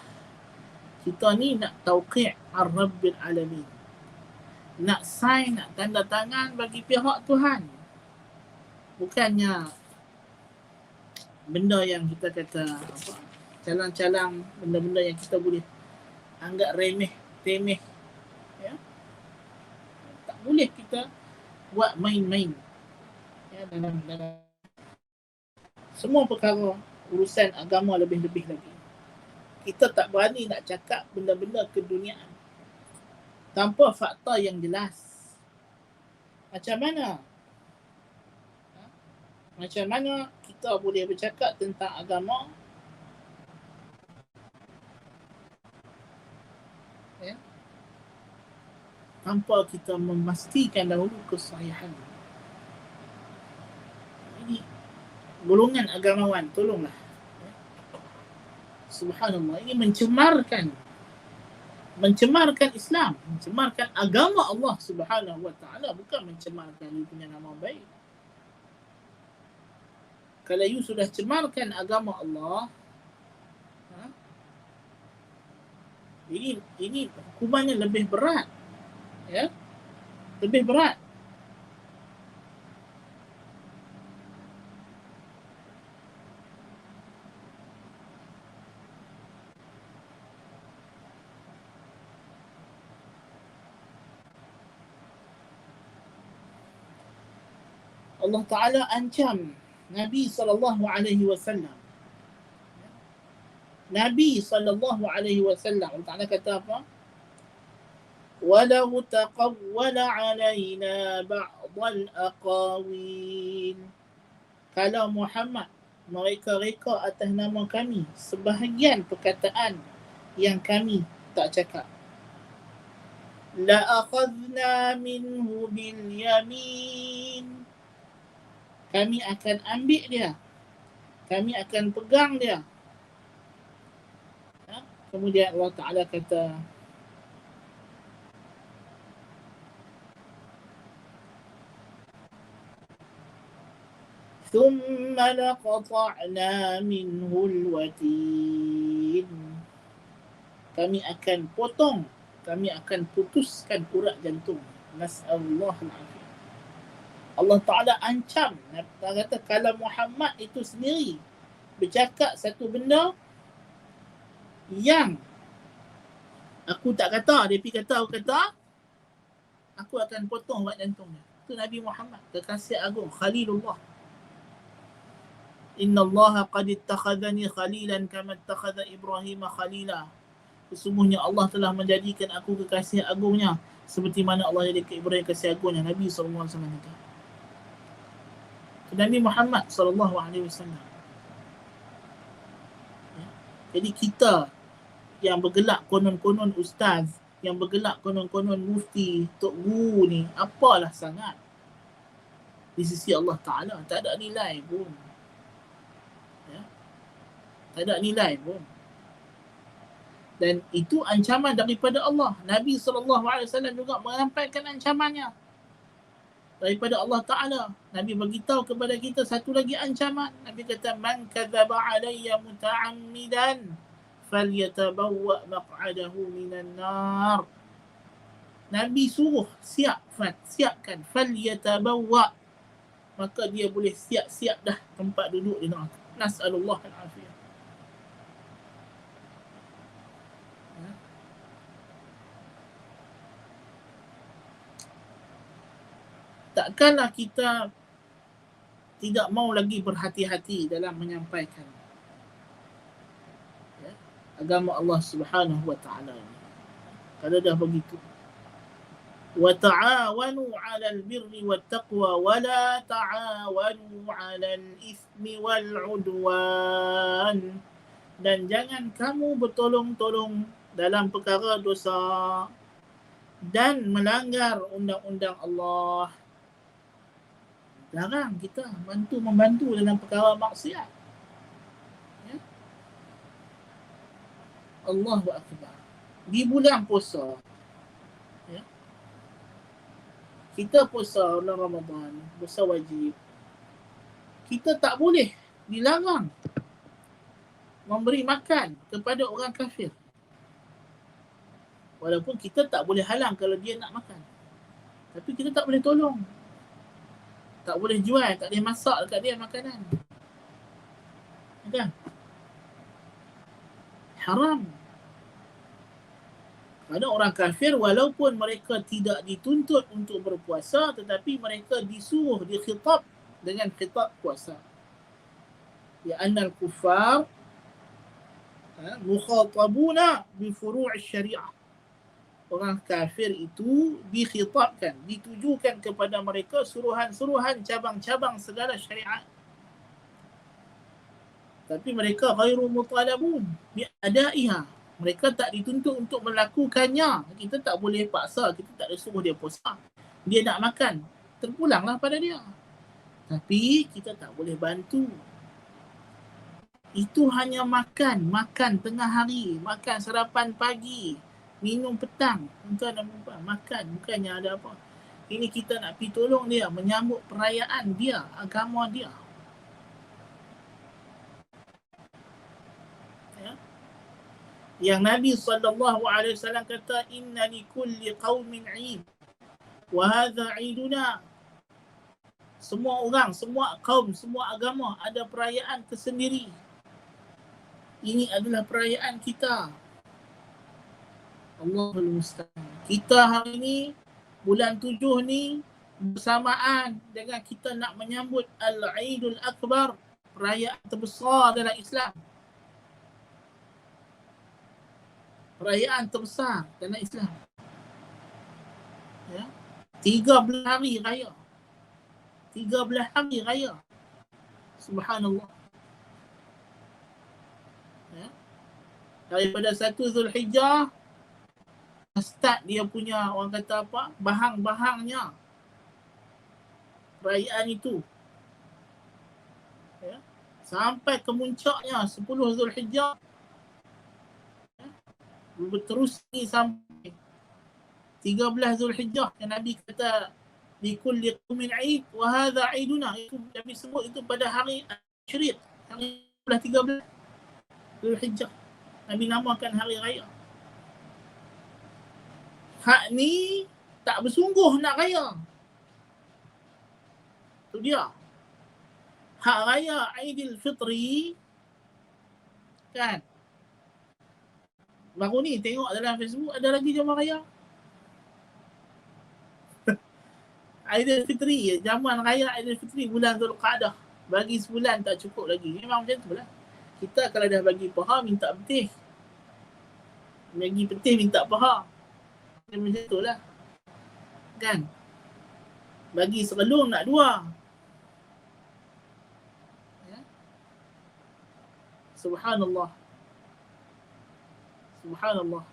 Kita ni nak tauqi' ar-rabbil alamin, nak sign, nak tanda tangan bagi pihak Tuhan. Bukannya benda yang kita kata apa, calang-calang, benda-benda yang kita boleh anggap remeh, temeh, ya. Tak boleh kita buat main-main, ya, dalam semua perkara urusan agama lebih-lebih lagi. Kita tak berani nak cakap benda-benda keduniaan tanpa fakta yang jelas. Macam mana? Macam mana kita boleh bercakap tentang agama, ya, tanpa kita memastikan dahulu kesahihan. Ini golongan agamawan, tolonglah. Subhanallah, ini mencemarkan Islam, mencemarkan agama Allah Subhanahu wa taala, bukan mencemarkan you punya nama baik. Kalau you sudah cemarkan agama Allah, ini hukumannya lebih berat, ya, lebih berat. Allah Ta'ala ancam Nabi sallallahu alaihi wasallam. Nabi sallallahu alaihi wasallam, Allah Ta'ala kata apa? Walau taqawwala alaina ba'dal aqawil. Kalau Muhammad mereka-reka atas nama kami sebahagian perkataan yang kami tak cakap, la akhadna minhu bil yamin, kami akan ambil dia, kami akan pegang dia. Kemudian Allah Ta'ala kata, ثُمَّ لَقَطَعْنَا مِنْهُ الْوَتِينَ, kami akan potong, kami akan putuskan urat jantung. Nas'alullah al-afiyah. Allah Ta'ala ancam, dia kata kalau Muhammad itu sendiri bercakap satu benda yang aku tak kata, dia pergi kata, aku kata, aku akan potong urat jantungnya. Itu Nabi Muhammad, kekasih agung, Khalilullah. Inna Allah qad ittakhadhani khalilan kama ittakhadha Ibrahim khalila. Sesungguhnya Allah telah menjadikan aku kekasih agungnya seperti mana Allah jadikan Ibrahim kekasih agungnya. Nabi SAW kata. Nabi Muhammad SAW. Jadi kita yang bergelak konon-konon ustaz, yang bergelak konon-konon mufti, tok guru ni, apalah sangat di sisi Allah Ta'ala. Tak ada nilai pun, ya? Tak ada nilai pun. Dan itu ancaman daripada Allah. Nabi SAW juga menyampaikan ancamannya daripada Allah Ta'ala. Nabi beritahu kepada kita satu lagi ancaman. Nabi kata, man kadzaba alayya muta'ammidan falyatabawwa maq'adahu minan nar. Nabi suruh siapkan falyatabawwa, maka dia boleh siap-siap dah tempat duduk di neraka. Nas'alullah al-afiyah. Takkanlah kita tidak mau lagi berhati-hati dalam menyampaikan, ya, agama Allah Subhanahu wa taala. Kalau dah begitu, wa ta'awanu 'alal birri wat taqwa wa la ta'awanu 'alal itsmi wal 'udwan, dan jangan kamu bertolong-tolong dalam perkara dosa dan melanggar undang-undang Allah. Larang kita membantu dalam perkara maksiat, ya? Allahu Akbar. Di bulan puasa, ya, kita puasa bulan Ramadan, puasa wajib, kita tak boleh, dilarang memberi makan kepada orang kafir. Walaupun kita tak boleh halang kalau dia nak makan, tapi kita tak boleh tolong, tak boleh jual, tak boleh masak dekat dia makanan. Kan? Haram. Kerana orang kafir walaupun mereka tidak dituntut untuk berpuasa, tetapi mereka disuruh, dikhitab dengan khitab puasa. Ya annal kuffar mukhatabuna bi furu' syariah. Orang kafir itu dikhitabkan, ditujukan kepada mereka suruhan-suruhan cabang-cabang segala syariat. Tapi mereka ghairu mutalabun bi'adaiha. Mereka tak dituntut untuk melakukannya. Kita tak boleh paksa, kita tak boleh suruh dia puasa. Dia nak makan, terpulanglah pada dia. Tapi kita tak boleh bantu. Itu hanya makan tengah hari, makan sarapan pagi, minum petang, tuan dan puan, makan, bukannya ada apa. Ini kita nak pergi tolong dia, menyambut perayaan dia, agama dia. Ya. Yang Nabi SAW kata, inna li kulli qawmin 'id wa hadha 'iduna. Semua orang, semua kaum, semua agama ada perayaan tersendiri. Ini adalah perayaan kita. Allahul Musta'an. Kita hari ini, bulan 7 ni, bersamaan dengan kita nak menyambut Al-Aidul Akbar, perayaan terbesar dalam Islam. Perayaan terbesar dalam Islam. Ya. 13 hari raya. 13 hari raya. Subhanallah. Ya. Daripada 1 Zulhijjah, start dia punya, orang kata apa, bahang-bahangnya perayaan itu. Ya. Sampai ke muncaknya 10 Zulhijjah. Ya. Berterus ni sampai 13 Zulhijjah yang Nabi kata li kulli qaumin 'id wa hadha 'iduna. Itu Nabi sebut itu pada hari Syrik, hari 13 Zulhijjah. Nabi namakan hari raya. Hak ni tak bersungguh nak raya. Tu dia. Hak raya Aidilfitri kan. Baru ni tengok dalam Facebook ada lagi jamuan raya. Aidilfitri, jamuan raya Aidilfitri bulan Zulqa'dah. Bagi sebulan tak cukup lagi. Memang macam tu lah. Kita kalau dah bagi paha minta petih. Bagi petih minta paha. Macam tu lah. Kan? Bagi serelung nak dua. Ya? Subhanallah. Subhanallah.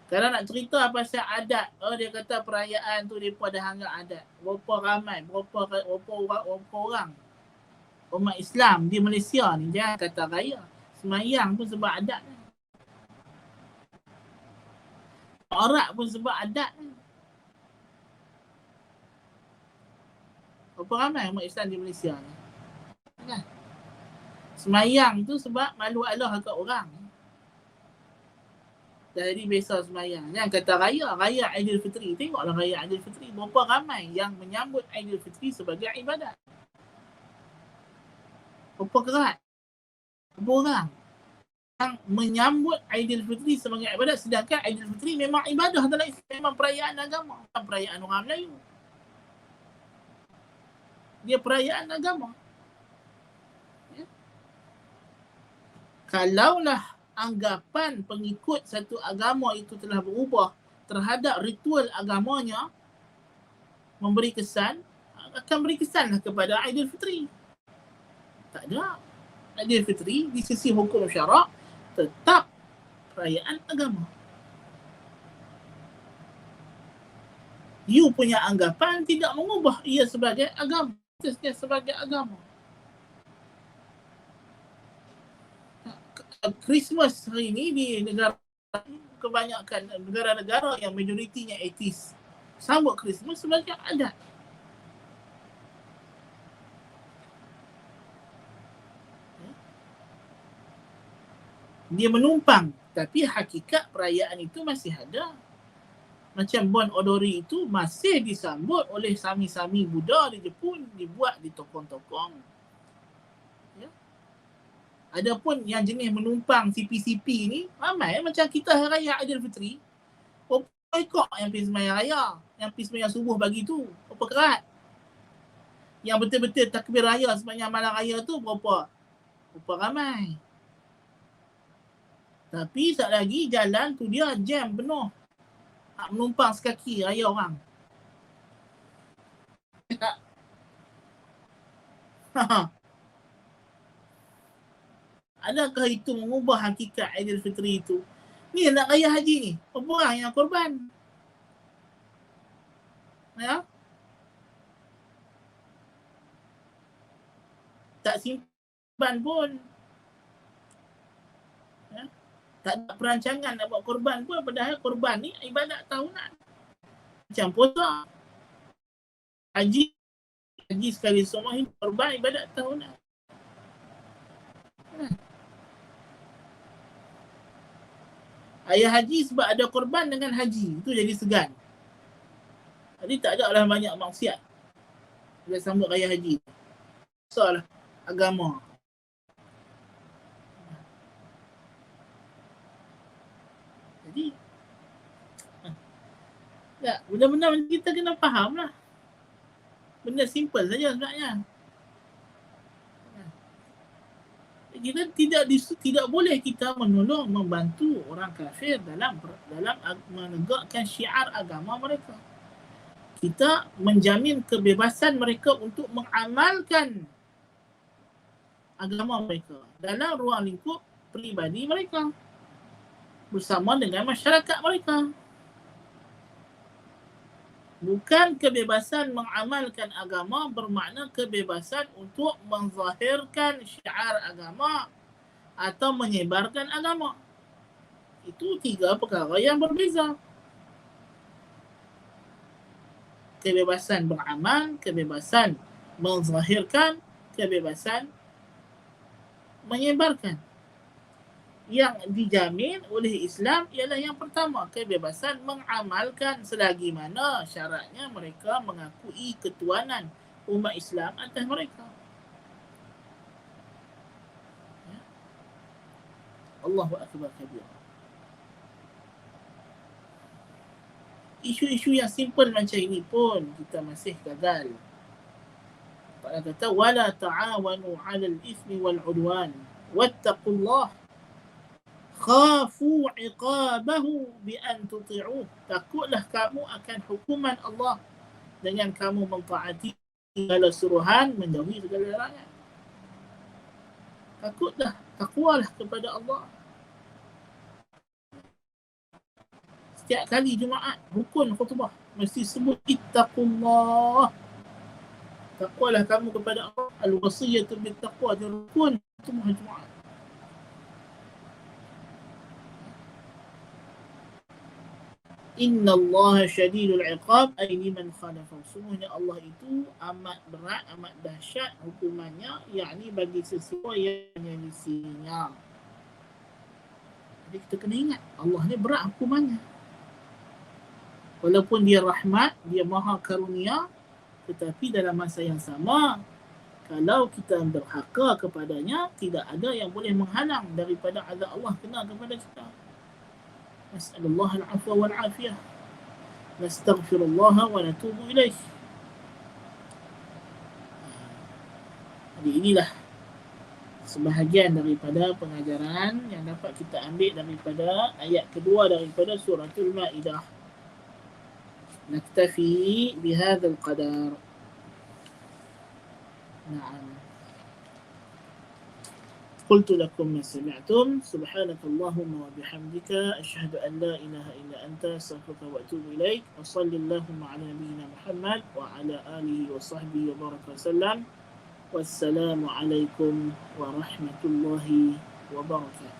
Kalau nak cerita pasal adat, dia kata perayaan tu mereka dah anggap adat. Berapa ramai, berapa orang umat Islam di Malaysia ni, jangan kata raya. Semayang pun sebab adat. Arak pun sebab adat. Berapa ramai umat Islam di Malaysia ni? Kan? Semayang tu sebab malu Allah kat orang. Jadi biasa semayang. Jangan kata raya. Raya Aidilfitri. Tengoklah raya Aidilfitri. Berapa ramai yang menyambut Aidilfitri sebagai ibadat. Berapa kerat. Berapa orang yang menyambut Aidilfitri sebagai ibadat, sedangkan Aidilfitri memang ibadah dalam Islam, memang perayaan agama, bukan perayaan orang Melayu. Dia perayaan agama. Ya. Kalaulah anggapan pengikut satu agama itu telah berubah terhadap ritual agamanya, memberi kesan, akan beri kesanlah kepada Aidilfitri. Tak ada. Aidilfitri di sisi hukum syarak tetap perayaan agama. You punya anggapan tidak mengubah ia sebagai agama. Sebagai agama. Christmas hari ini di negara, kebanyakan negara-negara yang majoritinya atheist sambut Christmas sebagai adat. Dia menumpang, tapi hakikat perayaan itu masih ada. macam Bon Odori itu masih disambut oleh sami-sami Buddha di Jepun, dibuat di tokong-tokong. Ya. Adapun yang jenis menumpang CP-CP ni, ramai macam kita hari raya Aidilfitri. Berapa ekor yang pergi sembahyang raya, yang pergi sembahyang subuh pagi tu, berapa kerat. Yang betul-betul takbir raya sepanjang malam raya tu berapa ramai. Tapi sekali lagi jalan tu dia jam penuh. Nak menumpang sekaki raya orang. Adakah itu mengubah hakikat Aidilfitri itu? Ni nak raya haji ni, berapa orang yang korban? Ya? Tak simpan pun. Ya? Tak ada perancangan nak buat korban pun, padahal korban ni ibadat tahunan. Macam puasa. Haji sekali semua hidup, korban ibadat tahunan. Ayah haji sebab ada korban dengan haji, itu jadi segan. Jadi tak ada lah banyak maksiat bila sambut raya haji. Soal agama. Jadi tak, benda-benda kita kena faham lah. Benda simple saja sebenarnya. Kita tidak boleh kita menolong, membantu orang kafir dalam menegakkan syiar agama mereka. Kita menjamin kebebasan mereka untuk mengamalkan agama mereka dalam ruang lingkup peribadi mereka bersama dengan masyarakat mereka. Bukan kebebasan mengamalkan agama bermakna kebebasan untuk menzahirkan syiar agama atau menyebarkan agama. Itu tiga perkara yang berbeza. Kebebasan beramal, kebebasan menzahirkan, kebebasan menyebarkan. Yang dijamin oleh Islam ialah yang pertama, kebebasan mengamalkan selagi mana syaratnya mereka mengakui ketuanan umat Islam atas mereka. Ya. Allahu Akbar kabira. Isu-isu yang simple macam ini pun kita masih gagal. Allah kata wala ta'awanu 'alal itsmi wal 'udwan wattaqullah khafu 'iqabahu bi an tuti'uh. Takutlah kamu akan hukuman Allah dengan kamu mentaati segala suruhan, menjauhi segala larangan. Takutlah, takwalah kepada Allah. Setiap kali Jumaat rukun khutbah mesti sebut ittaqullah. Takwalah kamu kepada Allah. Al-wasiyatu bittaqwa, rukun khutbah Jumaat. Inna Allah syadidul iqab ay liman khalafa. Sungguhnya Allah itu amat berat, amat dahsyat hukumannya, yakni bagi sesiapa yang menyelisihinya. Jadi kita kena ingat, Allah ni berat hukumannya. Walaupun dia rahmat, dia maha karunia, tetapi dalam masa yang sama, kalau kita berhaka kepadanya, tidak ada yang boleh menghalang daripada azab Allah kena kepada kita. Nas'alullah al-'afwa wal-'afiyah. Nastaghfirullah wa natubu ilaih. Jadi inilah sebahagian daripada pengajaran yang dapat kita ambil daripada ayat kedua daripada suratul Maidah. Naktafi bihadzal qadar. Na'am. قلت لكم ما سمعتم سبحانك اللهم وبحمدك أشهد أن لا إله إلا أنت أستغفرك وأتوب إليك وصل اللهم على نبينا محمد وعلى آله وصحبه وبارك وسلم والسلام عليكم ورحمة الله وبركاته.